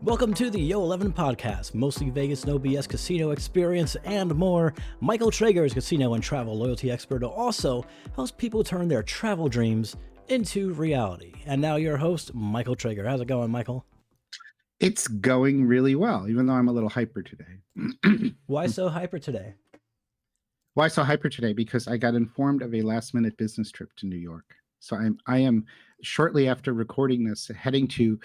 Welcome to the Yo-11 podcast, mostly Vegas, no BS casino experience and more. Michael Trager is a casino and travel loyalty expert who also helps people turn their travel dreams into reality. And now your host, Michael Trager. How's it going, Michael? It's going really well, even though I'm a little hyper today. Why so hyper today? Why so hyper today? Because I got informed of a last-minute business trip to New York. So I am shortly after recording this heading to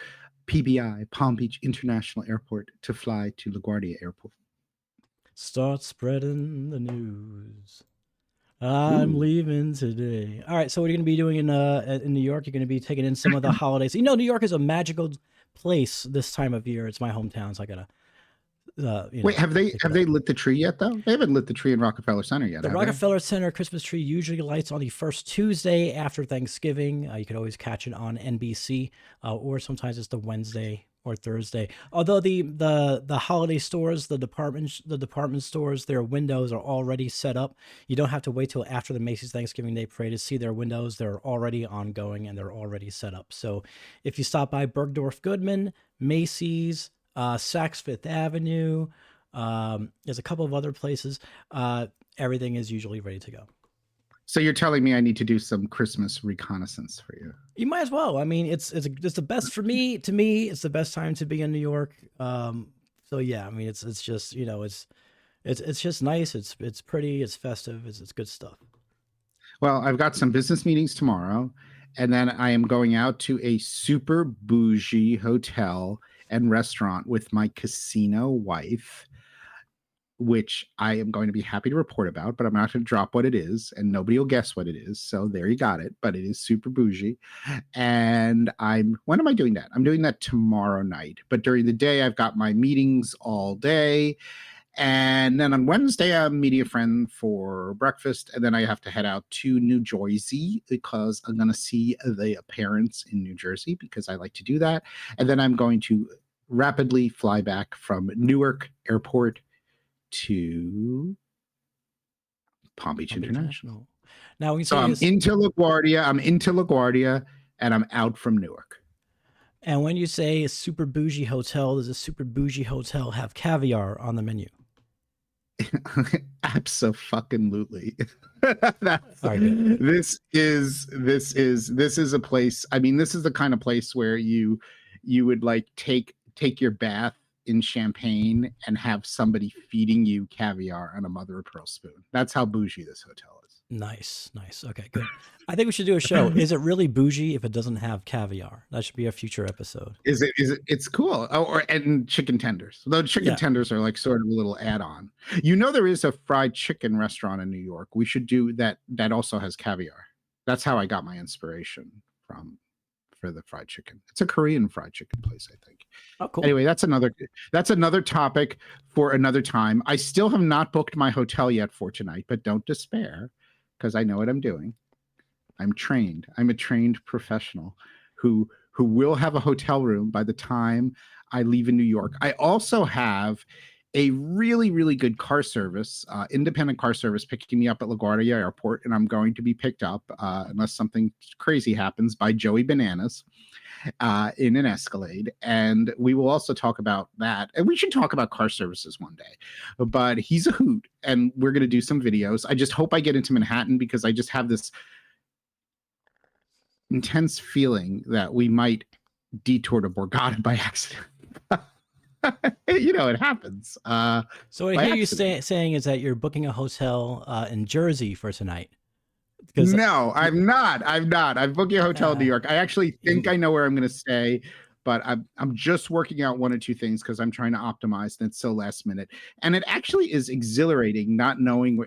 PBI, Palm Beach International Airport, to fly to LaGuardia Airport. Start spreading the news. I'm leaving today. All right, so what are you going to be doing in New York? You're going to be taking in some of the holidays. You know, New York is a magical place this time of year. It's my hometown, so I gotta. Wait, have they lit the tree yet? Though they haven't lit the tree in Rockefeller Center yet. The Rockefeller Center Christmas tree usually lights on the first Tuesday after Thanksgiving. You can always catch it on NBC, or sometimes it's the Wednesday or Thursday. Although the holiday stores, the department stores, their windows are already set up. You don't have to wait till after the Macy's Thanksgiving Day Parade to see their windows. They're already ongoing and they're already set up. So if you stop by Bergdorf Goodman, Macy's, Saks Fifth Avenue, there's a couple of other places, everything is usually ready to go. So you're telling me I need to do some Christmas reconnaissance for you? You might as well. I mean, it's the best for me. To me, it's the best time to be in New York. So yeah, I mean, it's just, you know, it's just nice. It's pretty. It's festive. It's good stuff. Well, I've got some business meetings tomorrow, and then I am going out to a super bougie hotel and restaurant with my casino wife, which I am going to be happy to report about, but I'm not going to drop what it is, and nobody will guess what it is. So there you got it. But it is super bougie. And when am I doing that? I'm doing that tomorrow night. But during the day, I've got my meetings all day. And then on Wednesday, I'm meeting a friend for breakfast. And then I have to head out to New Jersey because I'm going to see the parents in New Jersey because I like to do that. And then I'm going to rapidly fly back from Newark Airport to Palm Beach International. Now, I'm into LaGuardia, and I'm out from Newark. And when you say a super bougie hotel, does a super bougie hotel have caviar on the menu? Absolutely. This is a place. I mean, this is the kind of place where you would like take your bath in champagne and have somebody feeding you caviar on a mother of pearl spoon. That's how bougie this hotel is. Nice. Okay, good. I think we should do a show. Is it really bougie if it doesn't have caviar? That should be a future episode. Is it? It's cool. Oh, and chicken tenders. Though chicken tenders are like sort of a little add-on. You know, there is a fried chicken restaurant in New York. We should do that. That also has caviar. That's how I got my inspiration for the fried chicken. It's a Korean fried chicken place, I think. Oh, cool. Anyway, that's another topic for another time. I still have not booked my hotel yet for tonight, but don't despair because I know what I'm doing. I'm trained. I'm a trained professional who will have a hotel room by the time I leave in New York. I also have a really, really good car service, independent car service picking me up at LaGuardia Airport, and I'm going to be picked up, unless something crazy happens, by Joey Bananas in an Escalade. And we will also talk about that. And we should talk about car services one day. But he's a hoot, and we're going to do some videos. I just hope I get into Manhattan because I just have this intense feeling that we might detour to Borgata by accident. You know, it happens. So what I hear you saying is that you're booking a hotel in Jersey for tonight. No, I'm not. I'm booking a hotel in New York. I actually think I know where I'm going to stay, but I'm just working out one or two things because I'm trying to optimize, and it's so last minute. And it actually is exhilarating not knowing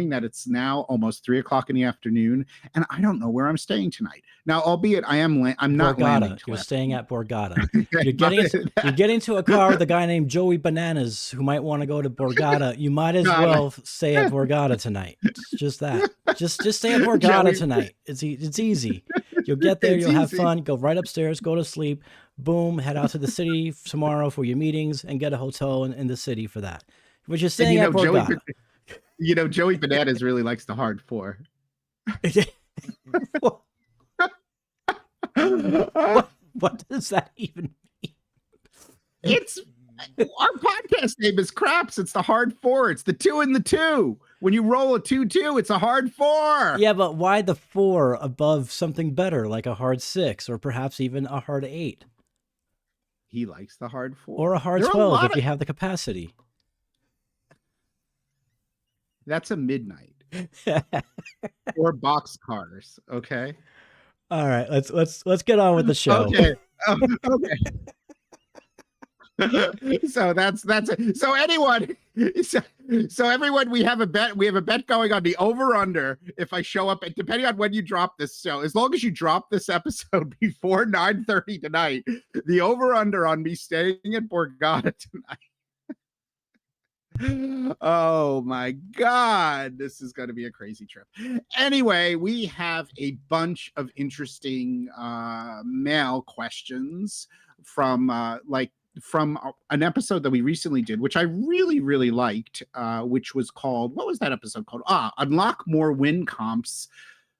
that it's now almost 3:00 in the afternoon, and I don't know where I'm staying tonight. Now, albeit I'm not Borgata. landing. You're staying at Borgata. You're getting to a car with a guy named Joey Bananas who might want to go to Borgata. You might as well stay at Borgata tonight. Just that. Just stay at Borgata tonight. It's easy. You'll get there. You'll have fun. Go right upstairs. Go to sleep. Boom. Head out to the city tomorrow for your meetings and get a hotel in the city for that. But you're staying at Borgata. Joey Bananas really likes the hard four. What does that even mean? It's our podcast name is Craps. It's the hard four. It's the 2 and the 2. When you roll a 2-2, it's a hard 4. Yeah, but why the 4 above something better, like a hard 6, or perhaps even a hard 8? He likes the hard 4. Or a hard 12 if you have the capacity. That's a midnight. Or boxcars, okay? All right, let's get on with the show. Okay. Okay. So that's it. So anyone, so everyone, we have a bet. We have a bet going on the over under. If I show up, depending on when you drop this show, as long as you drop this episode before 9:30 tonight, the over under on me staying at Borgata tonight. Oh my God, this is going to be a crazy trip. Anyway, we have a bunch of interesting mail questions from an episode that we recently did, which I really, really liked, which was called, what was that episode called? Unlock More Win Comps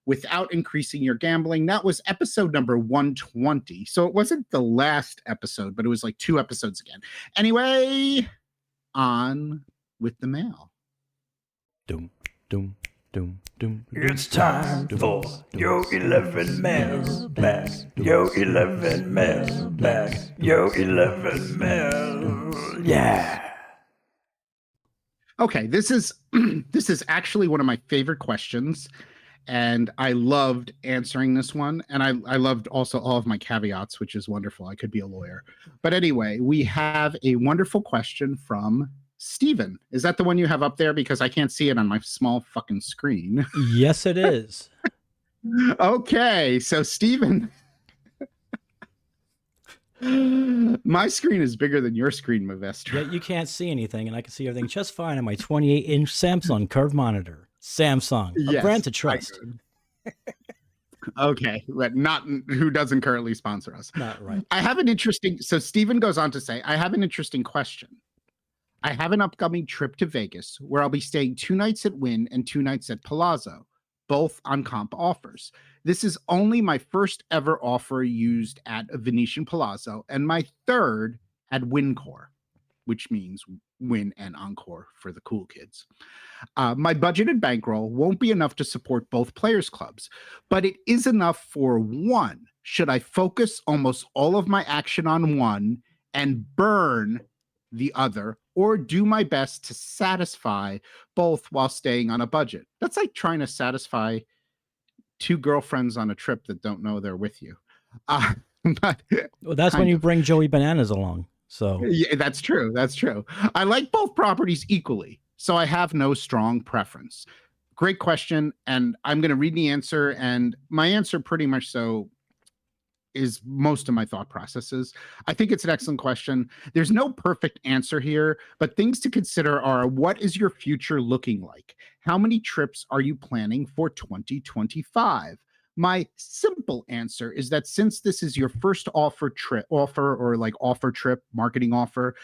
Without Increasing Your Gambling. That was episode number 120. So it wasn't the last episode, but it was like 2 episodes again. Anyway, on with the mail. Doom, doom, doom, doom. It's time for Yo-11 mailbag. Yo-11 mailbag. Yo-11 mail. Yeah. Okay, this is actually one of my favorite questions, and I loved answering this one, and I loved also all of my caveats, which is wonderful. I could be a lawyer. But anyway, we have a wonderful question from Steven. Is that the one you have up there? Because I can't see it on my small fucking screen. Yes, it is. Okay, so Steven, my screen is bigger than your screen, Mavestra. Yet you can't see anything, and I can see everything just fine on my 28-inch Samsung curved monitor. Samsung, a brand to trust. Okay, but not who doesn't currently sponsor us. Not right. I have an interesting, so Steven goes on to say, I have an interesting question. I have an upcoming trip to Vegas where I'll be staying 2 nights at Wynn and 2 nights at Palazzo, both on comp offers. This is only my first ever offer used at a Venetian Palazzo and my third at Encore, which means Wynn and Encore for the cool kids. My budgeted bankroll won't be enough to support both players' clubs, but it is enough for one. Should I focus almost all of my action on one and burn the other, or do my best to satisfy both while staying on a budget? That's like trying to satisfy 2 girlfriends on a trip that don't know they're with you. But well, that's when you bring Joey Bananas along. So yeah, that's true. That's true. I like both properties equally, so I have no strong preference. Great question, and I'm going to read the answer, and my answer pretty much so is most of my thought processes. I think it's an excellent question. There's no perfect answer here, but things to consider are: what is your future looking like? How many trips are you planning for 2025? My simple answer is that since this is your first offer trip, marketing offer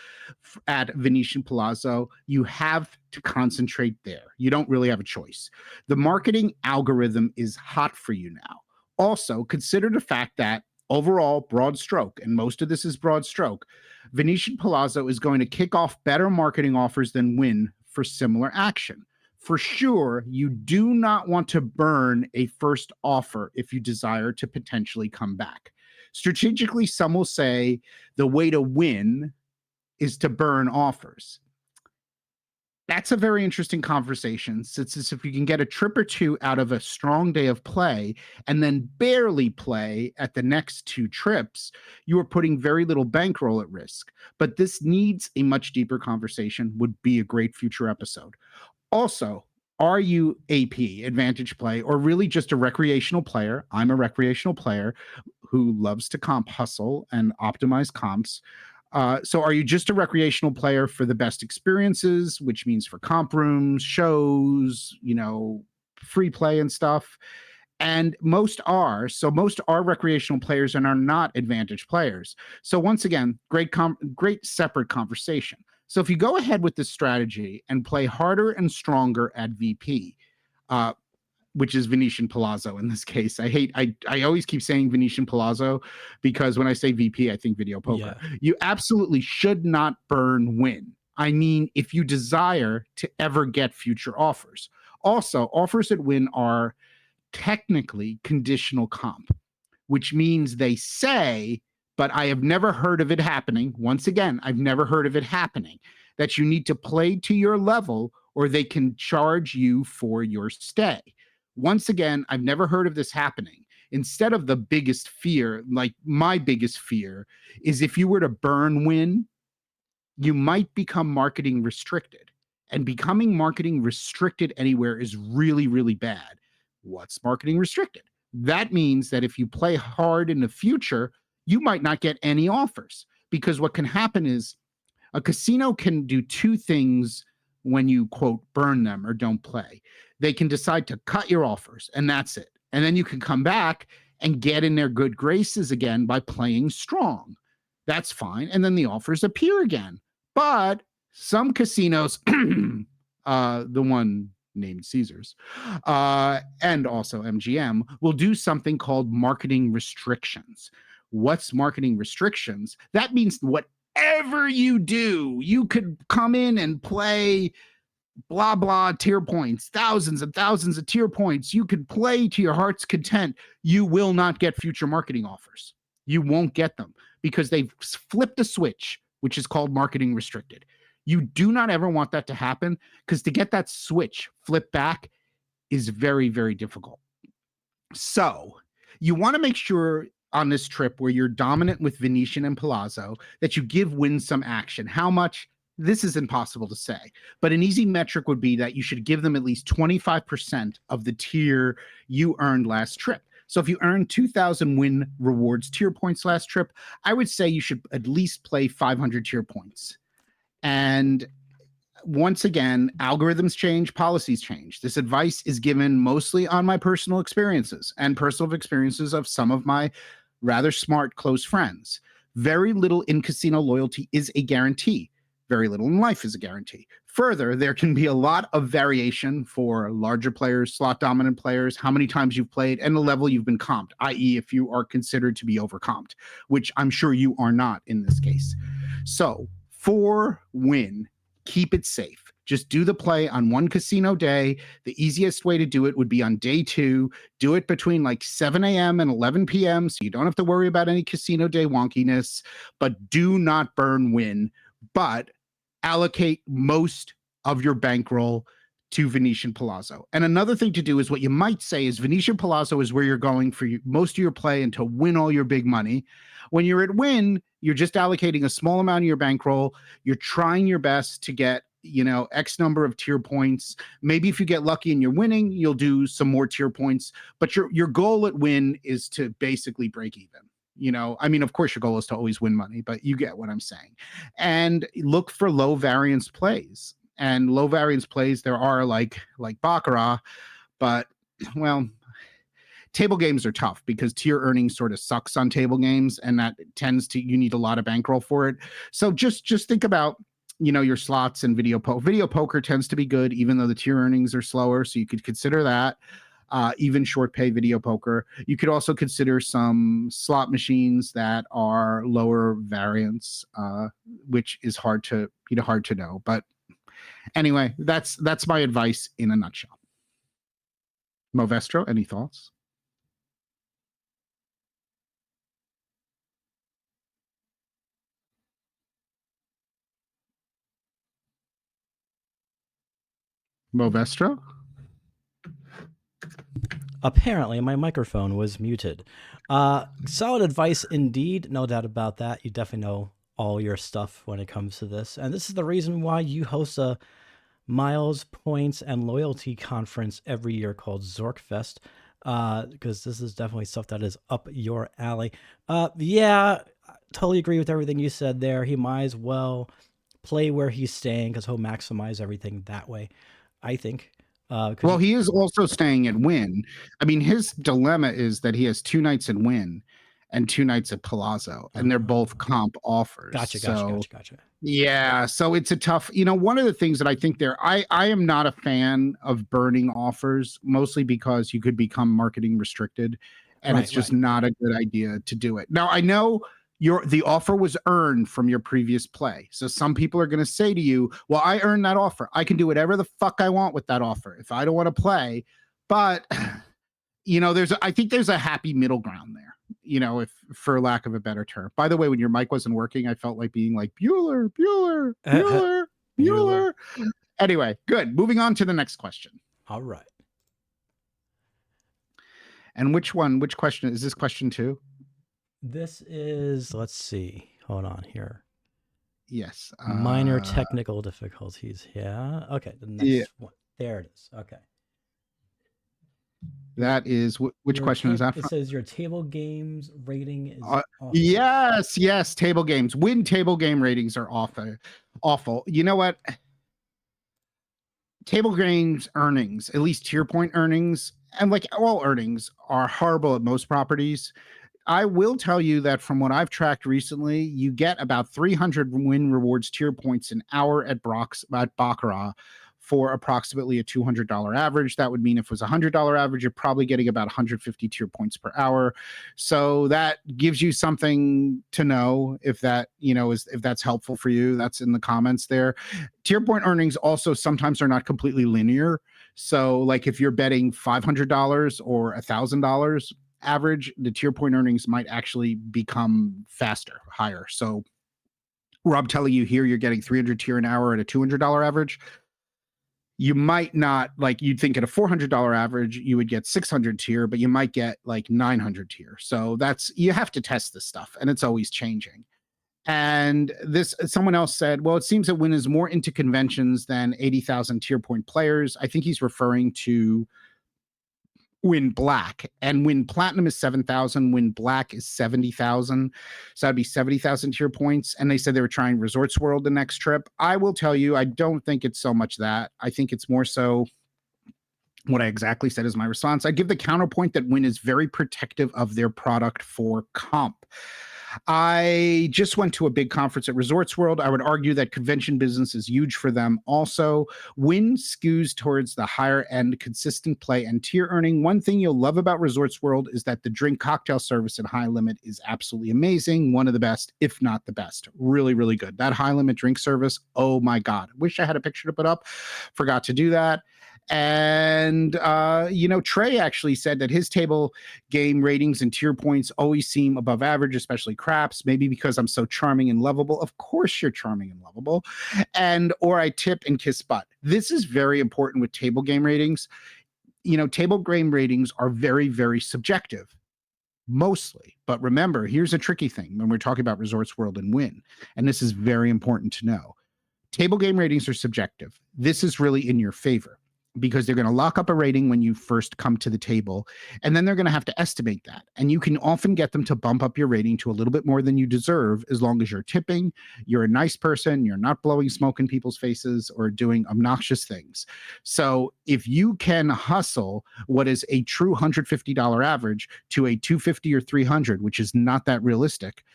at Venetian Palazzo, you have to concentrate there. You don't really have a choice. The marketing algorithm is hot for you now. Also, consider the fact that overall, broad stroke, and most of this is broad stroke, Venetian Palazzo is going to kick off better marketing offers than Wynn for similar action. For sure, you do not want to burn a first offer if you desire to potentially come back. Strategically, some will say the way to win is to burn offers. That's a very interesting conversation, since if you can get a trip or 2 out of a strong day of play and then barely play at the next 2 trips, you are putting very little bankroll at risk. But this needs a much deeper conversation, would be a great future episode. Also, are you AP, advantage play, or really just a recreational player? I'm a recreational player who loves to comp hustle and optimize comps. So are you just a recreational player for the best experiences, which means for comp rooms, shows, free play and stuff? And most are recreational players and are not advantage players. So once again, great separate conversation. So if you go ahead with this strategy and play harder and stronger at VP, which is Venetian Palazzo in this case. I always keep saying Venetian Palazzo because when I say VP, I think video poker. Yeah. You absolutely should not burn Wynn. I mean, if you desire to ever get future offers. Also, offers at Wynn are technically conditional comp, which means they say, but I have never heard of it happening. Once again, I've never heard of it happening, that you need to play to your level or they can charge you for your stay. Once again, I've never heard of this happening. Instead of the biggest fear, like my biggest fear is if you were to burn Wynn, you might become marketing restricted. And becoming marketing restricted anywhere is really, really bad. What's marketing restricted? That means that if you play hard in the future, you might not get any offers, because what can happen is a casino can do two things when you, quote, burn them or don't play. They can decide to cut your offers, and that's it. And then you can come back and get in their good graces again by playing strong. That's fine. And then the offers appear again. But some casinos, the one named Caesars, and also MGM, will do something called marketing restrictions. What's marketing restrictions? That means whatever you do, you could come in and play blah, blah tier points, thousands and thousands of tier points. You could play to your heart's content. You will not get future marketing offers. You won't get them because they've flipped a switch, which is called marketing restricted. You do not ever want that to happen, because to get that switch flipped back is very, very difficult. So you want to make sure on this trip where you're dominant with Venetian and Palazzo that you give Wynn some action. How much? This is impossible to say, but an easy metric would be that you should give them at least 25% of the tier you earned last trip. So if you earned 2,000 Wynn rewards tier points last trip, I would say you should at least play 500 tier points. And once again, algorithms change, policies change. This advice is given mostly on my personal experiences and personal experiences of some of my rather smart close friends. Very little in casino loyalty is a guarantee. Very little in life is a guarantee. Further, there can be a lot of variation for larger players, slot dominant players, how many times you've played, and the level you've been comped, i.e. if you are considered to be overcomped, which I'm sure you are not in this case. So for Wynn, keep it safe. Just do the play on one casino day. The easiest way to do it would be on day 2. Do it between like 7 a.m. and 11 p.m. so you don't have to worry about any casino day wonkiness, but do not burn Wynn, but allocate most of your bankroll to Venetian Palazzo. And another thing to do is what you might say is Venetian Palazzo is where you're going for most of your play and to win all your big money. When you're at Wynn, you're just allocating a small amount of your bankroll. You're trying your best to get, X number of tier points. Maybe if you get lucky and you're winning, you'll do some more tier points. But your goal at Wynn is to basically break even. Of course your goal is to always win money, but you get what I'm saying. And look for low variance plays. And low variance plays, there are like Baccarat, but well, table games are tough because tier earnings sort of sucks on table games, and that you need a lot of bankroll for it. So just think about, your slots and video poker. Video poker tends to be good, even though the tier earnings are slower. So you could consider that. Even short pay video poker. You could also consider some slot machines that are lower variance, which is hard to know. But anyway, that's my advice in a nutshell. Movestro, any thoughts? Movestro? Apparently, my microphone was muted. Solid advice indeed, no doubt about that. You definitely know all your stuff when it comes to this. And this is the reason why you host a Miles, Points, and Loyalty conference every year called Zorkfest, because this is definitely stuff that is up your alley. Yeah, totally agree with everything you said there. He might as well play where he's staying because he'll maximize everything that way, I think. Well, he is also staying at Wynn. His dilemma is that he has 2 nights at Wynn, and 2 nights at Palazzo, and they're both comp offers. Gotcha. Yeah, so it's a tough, one of the things that I think I am not a fan of burning offers, mostly because you could become marketing restricted, and it's just not a good idea to do it. Now, I know the offer was earned from your previous play. So some people are going to say to you, well, I earned that offer. I can do whatever the fuck I want with that offer if I don't want to play. But I think there's a happy middle ground there, if for lack of a better term. By the way, when your mic wasn't working, I felt like being like Bueller. Anyway, good. Moving on to the next question. All right. And which question is this? Question 2? This is, let's see. Hold on here. Yes. Minor technical difficulties. Yeah. Okay. The next one. There it is. Okay. That is which question is that? It says your table games rating is awful. Yes, table games. Wynn table game ratings are awful. You know what? Table games earnings, at least tier point earnings, and like all earnings, are horrible at most properties. I will tell you that from what I've tracked recently, you get about 300 Wynn rewards tier points an hour at Baccarat for approximately a $200 average. That would mean if it was a $100 average, you're probably getting about 150 tier points per hour. So that gives you something to know if that, if that's helpful for you. That's in the comments there. Tier point earnings also sometimes are not completely linear. So like if you're betting $500 or $1,000 average, the tier point earnings might actually become higher. So Rob telling you here you're getting 300 tier an hour at a $200 average. You might not, like, you'd think at a $400 average, you would get 600 tier, but you might get like 900 tier. So you have to test this stuff, and it's always changing. And someone else said, well, it seems that Wynn is more into conventions than 80,000 tier point players. I think he's referring to Wynn Black, and Wynn Platinum is 7,000. Wynn Black is 70,000. So that'd be 70,000 tier points. And they said they were trying Resorts World the next trip. I will tell you, I don't think it's so much that. I think it's more so what I exactly said is my response. I give the counterpoint that Wynn is very protective of their product for comp. I just went to a big conference at Resorts World. I would argue that convention business is huge for them. Also, Wynn skews towards the higher end, consistent play and tier earning. One thing you'll love about Resorts World is that the drink cocktail service at High Limit is absolutely amazing. One of the best, if not the best. Really, really good. That High Limit drink service, oh my God. Wish I had a picture to put up. Forgot to do that. And, Trey actually said that his table game ratings and tier points always seem above average, especially craps, maybe because I'm so charming and lovable. Of course you're charming and lovable. Or I tip and kiss butt. This is very important with table game ratings. Table game ratings are very, very subjective. Mostly. But remember, here's a tricky thing when we're talking about Resorts World and Wynn, and this is very important to know. Table game ratings are subjective. This is really in your favor, because they're going to lock up a rating when you first come to the table, and then they're going to have to estimate that. And you can often get them to bump up your rating to a little bit more than you deserve, as long as you're tipping, you're a nice person, you're not blowing smoke in people's faces or doing obnoxious things. So if you can hustle what is a true $150 average to a $250 or $300, which is not that realistic,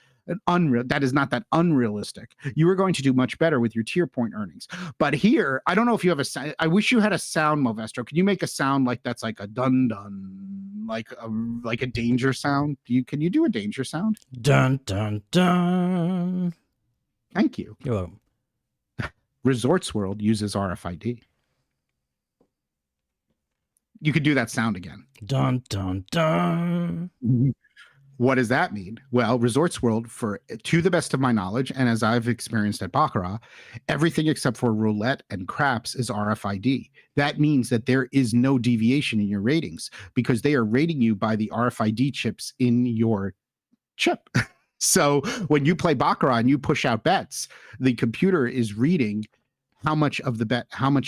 that is not that unrealistic, you are going to do much better with your tier point earnings. But here, I don't know if you have I wish you had a sound, Movestro. Can you make a sound like that's like a dun dun, like a danger sound? Can you do a danger sound? Dun dun dun. Thank you. You're welcome. Resorts World uses RFID. You could do that sound again. Dun dun dun. What does that mean? Well, Resorts World, to the best of my knowledge, and as I've experienced at Baccarat, everything except for roulette and craps is RFID. That means that there is no deviation in your ratings, because they are rating you by the RFID chips in your chip. So when you play Baccarat and you push out bets, the computer is reading how much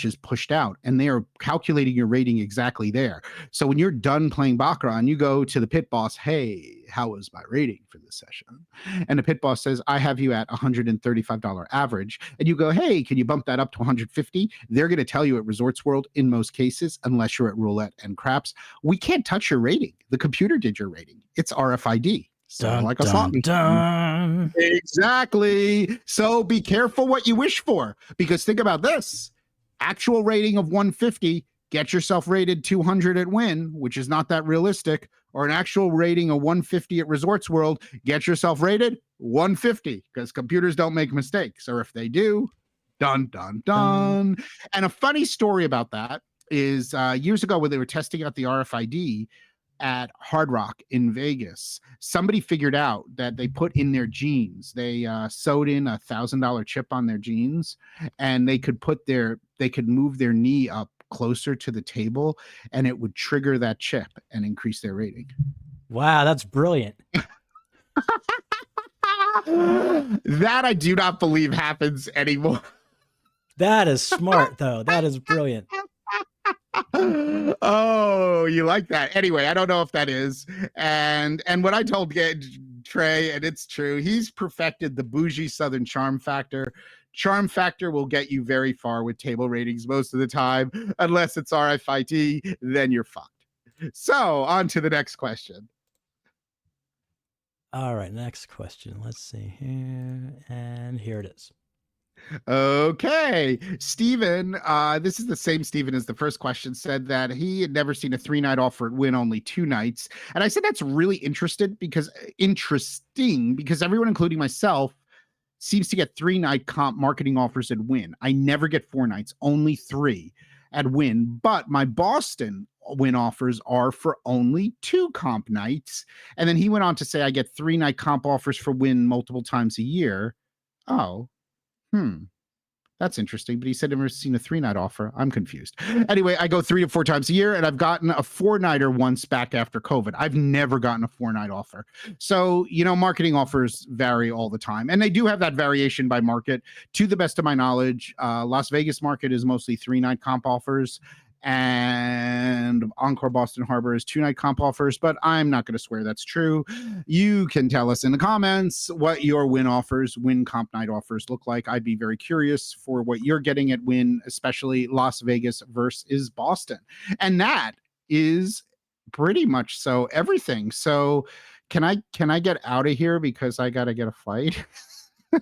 is pushed out, and they are calculating your rating exactly there. So when you're done playing Baccarat and you go to the pit boss, hey, how was my rating for this session? And the pit boss says, I have you at $135 average. And you go, hey, can you bump that up to 150? They're going to tell you at Resorts World, in most cases, unless you're at roulette and craps, we can't touch your rating. The computer did your rating. It's RFID. Dun, like a dun, slot machine. dun. Exactly. So be careful what you wish for, because think about this. Actual rating of 150, get yourself rated 200 at Wynn, which is not that realistic, or an actual rating of 150 at Resorts World, get yourself rated 150, because computers don't make mistakes, or if they do, dun, dun, dun. And a funny story about that is years ago when they were testing out the RFID at Hard Rock in Vegas, somebody figured out that they put in their jeans, they sewed in $1,000 chip on their jeans, and they could move their knee up closer to the table, and it would trigger that chip and increase their rating. Wow, that's brilliant. That I do not believe happens anymore. That is smart, though. That is brilliant. Oh, you like that? Anyway, I don't know if that is. And what I told Trey, and it's true, he's perfected the bougie Southern charm factor. Charm factor will get you very far with table ratings most of the time, unless it's RFID, then you're fucked. So on to the next question. All right, next question. Let's see here. And here it is. Okay. Steven, this is the same Steven as the first question, said that he had never seen a 3-night offer at Wynn, only 2 nights. And I said that's really interesting because everyone, including myself, seems to get 3-night comp marketing offers at Wynn. I never get 4 nights, only 3 at Wynn. But my Boston Wynn offers are for only 2 comp nights. And then he went on to say I get 3-night comp offers for Wynn multiple times a year. Oh. That's interesting. But he said I've never seen a 3-night offer. I'm confused. Anyway, I go 3 to 4 times a year, and I've gotten a 4-nighter once back after COVID. I've never gotten a 4-night offer. So, marketing offers vary all the time. And they do have that variation by market. To the best of my knowledge, Las Vegas market is mostly 3-night comp offers. And Encore Boston Harbor is 2-night comp offers, but I'm not going to swear that's true. You can tell us in the comments what your Wynn comp night offers look like. I'd be very curious for what you're getting at Wynn, especially Las Vegas versus Boston. And that is pretty much so everything. So can I get out of here because I got to get a flight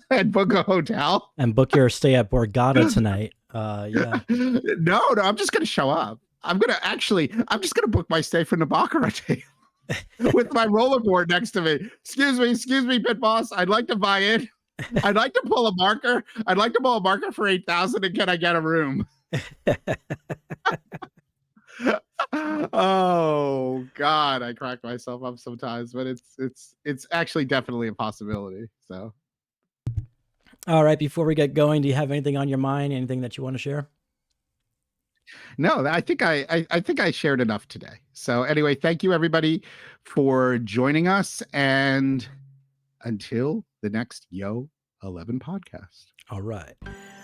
and book a hotel and book your stay at Borgata tonight? Yeah. No, I'm just going to show up. I'm just going to book my stay for the Baccarat with my rollerboard next to me. Excuse me, pit boss. I'd like to buy in. I'd like to pull a marker. I'd like to pull a marker for 8,000, and can I get a room? Oh God, I crack myself up sometimes, but it's actually definitely a possibility. So. All right, before we get going, do you have anything on your mind? Anything that you want to share? No, I think I shared enough today. So anyway, thank you everybody for joining us, and until the next Yo-11 podcast. All right.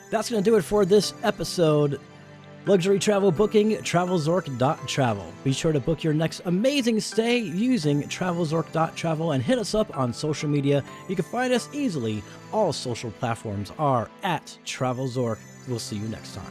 That's going to do it for this episode. Luxury travel booking, TravelZork.travel. Be sure to book your next amazing stay using TravelZork.travel and hit us up on social media. You can find us easily. All social platforms are at TravelZork. We'll see you next time.